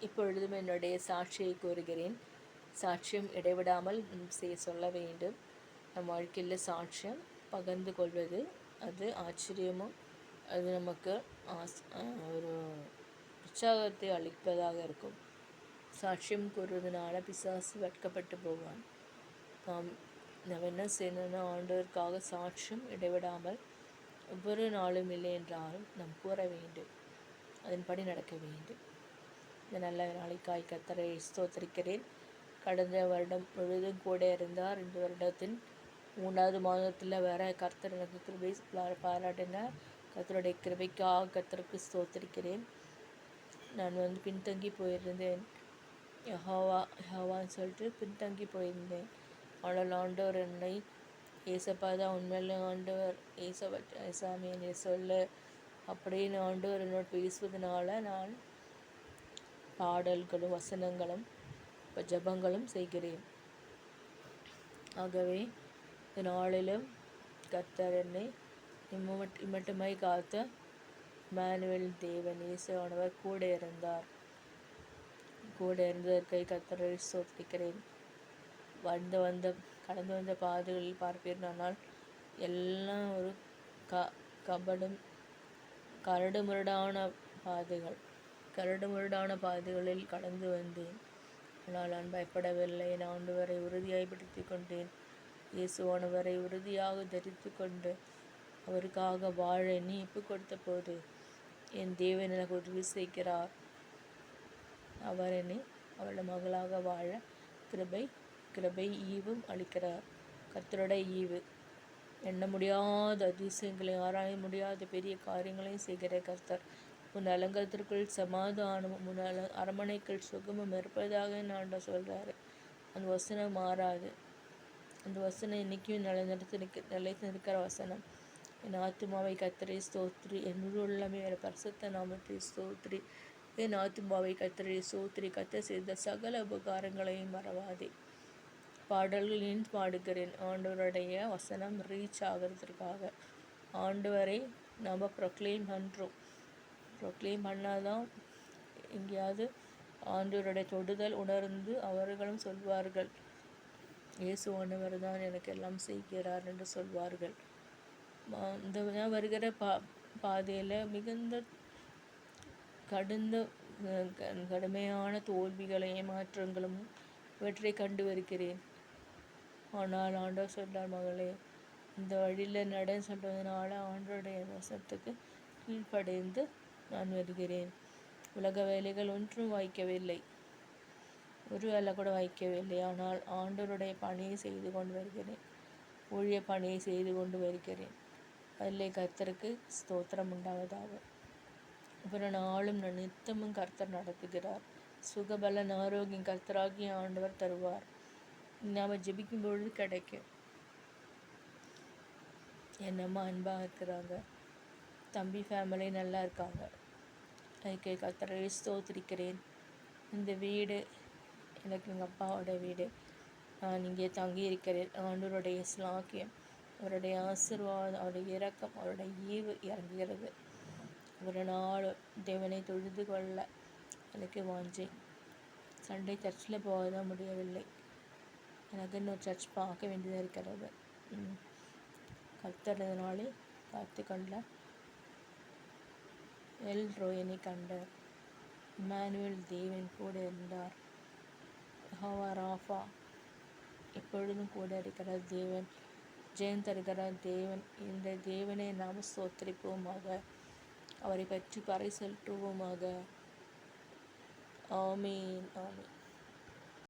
இப்பொழுதும் என்னுடைய சாட்சியை கூறுகிறேன். சாட்சியம் இடைவிடாமல் சொல்ல வேண்டும். நம் வாழ்க்கையில் சாட்சியம் பகிர்ந்து கொள்வது அது ஆச்சரியமும் அது நமக்கு ஒரு உற்சாகத்தை அளிப்பதாக இருக்கும். சாட்சியம் கூறுவதனால பிசாசு வெட்கப்பட்டு போவான். நாம் என்ன செய்யணும்னா ஆண்டவருக்காக சாட்சியம் இடைவிடாமல் ஒவ்வொரு நாளும் இல்லை என்றாலும் நாம் கூற வேண்டும். அதன்படி நடக்க வேண்டும். இந்த நல்ல நாளைக்காய் கர்த்தரை ஸ்தோத்திரிக்கிறேன். கடந்த வருடம் முழுவதும் கூட இருந்தார். இந்த வருடத்தின் 3வது மாதத்தில் வர கர்த்தர் எனக்கு கிருபை பாராட்டினார். கர்த்தருடைய கிருபைக்காக கர்த்தருக்கு ஸ்தோத்திரிக்கிறேன். நான் பின்தங்கி போயிருந்தேன். யெகோவான்னு சொல்லிட்டு பின்தங்கி போயிருந்தேன். ஆனால் ஆண்டவர் என்னை ஏசப்பா தான் உண்மையில ஆண்டவர், ஏசாமி என்னை சொல்ல அப்படின்னு ஆண்டவர் என்னோட பேசுவதனால நான் பாடல்களும் வசனங்களும் ஜெபங்களும் செய்கிறேன். ஆகவே இந்த நாளிலும் கர்த்தர் என்னை இம்மட்டுமாய் காத்த இம்மானுவேல் தேவன் இயேசுவானவர் கூட இருந்தார். கூட இருந்ததற்கை கர்த்தரை ஸ்தோத்திரிக்கிறேன். கடந்து வந்த பாதைகளில் பார்ப்பீர்களானால் எல்லாம் ஒரு கரடுமுரடான பாதைகளில் கடந்து வந்தேன். ஆனால் நான் பயப்படவில்லை. நான் ஆண்டவரை உறுதியாய் பிடித்து கொண்டேன். இயேசுவானவரை உறுதியாக தரித்து கொண்டு அவருக்காக வாழ எண்ணி ஒப்பு கொடுத்த போது என் தேவன் எனக்கு உதவி செய்கிறார். அவர் என்னை அவருடைய மகளாக வாழ கிருபை ஈவும் அளிக்கிறார். கர்த்தருடைய ஈவு எண்ண முடியாத அதிசயங்களை, ஆராய முடியாத பெரிய காரியங்களையும் செய்கிற கர்த்தர். உன் அலங்கத்திற்குள் சமாதானமும் உன் அரமனைக்குள் சுகமும் இருப்பதாக நான் சொல்கிறாரு. அந்த வசனம் மாறாது. அந்த வசனம் இன்னைக்கும் நிலைத்து நிற்கிற வசனம். என் ஆத்துமாவை கர்த்தரை ஸ்தோத்திரி, என் உள்ளமே பரிசுத்த நாமத்தை ஸ்தோத்திரி. என் ஆத்துமாவை கர்த்தரை ஸ்தோத்திரி, கர்த்தர் செய்த சகல உபகாரங்களையும் மறவாதே. பாடல்களின் பாடுகிறேன். ஆண்டவருடைய வசனம் ரீச் ஆகிறதுக்காக ஆண்டவரை நாம் ப்ரொக்ளைம் பண்ணுறோம். ப்ரொக்ளைம் பண்ணாதான் எங்கேயாவது ஆண்டவருடைய தொடுதல் உணர்ந்து அவர்களும் சொல்வார்கள், இயேசுவானவர் தான் எனக்கு எல்லாம் செய்கிறார் என்று சொல்வார்கள். இந்த வருகிற பாதையில் மிகுந்த கடுமையான தோல்விகளை, ஏமாற்றங்களும் இவற்றை கண்டு வருகிறேன். ஆனால் ஆண்டவர் சொல்றார், மகளே இந்த வழியில் நடன்னு சொல்றதுனால ஆண்டவருடைய வசனத்துக்கு கீழ்ப்படைந்து நான் வருகிறேன். உலக வேலைகள் ஒன்றும் வாய்க்கவில்லை, ஒரு வேலை கூட வாய்க்கவில்லை. ஆனால் ஆண்டவருடைய பணியை செய்து கொண்டு வருகிறேன். ஊழிய பணியை செய்து கொண்டு வருகிறேன். அதில் கர்த்தருக்கு ஸ்தோத்திரம் உண்டாவதாக. ஒவ்வொரு நாளும் நித்தமும் கர்த்தர் நடத்துகிறார். சுகபலன் ஆரோக்கியம் கர்த்தராகிய ஆண்டவர் தருவார். நாம் ஜெபிக்கும் பொழுது கிடைக்கும். என்னம்மா அன்பாக இருக்கிறாங்க, தம்பி ஃபேமிலி நல்லா இருக்காங்க. அதுக்கு கர்த்தரை ஸ்தோத்திரிக்கிறேன். இந்த வீடு எனக்கு எங்கள் அப்பாவோட வீடு. நான் இங்கே தங்கி இருக்கிறேன். ஆண்டவருடைய ஸ்லாக்கியம், அவருடைய ஆசீர்வாதம், அவருடைய இரக்கம், அவருடைய ஈவு இறங்குகிறது. ஒரு நாள் தேவனை தொழுது கொள்ள எனக்கு வாஞ்சை. சண்டே சர்ச்சில் போக தான் முடியவில்லை. எனக்கு இன்னும் சர்ச் பார்க்க வேண்டியதாக இருக்கிறது. கர்த்தர்னாலே காத்து கொள்ள எல் ரோயனை கண்டார். இம்மானுவேல் தேவன் கூட இருந்தார். யெகோவா ராஃபா எப்பொழுதும் கூட இருக்கிற தேவன், ஜெயம் தருகிற தேவன். இந்த தேவனை நாம் ஸ்தோத்திரிப்போமாக, அவரை பற்றி பறை செலுத்துவோமாக. ஆமீன், ஆமீன்.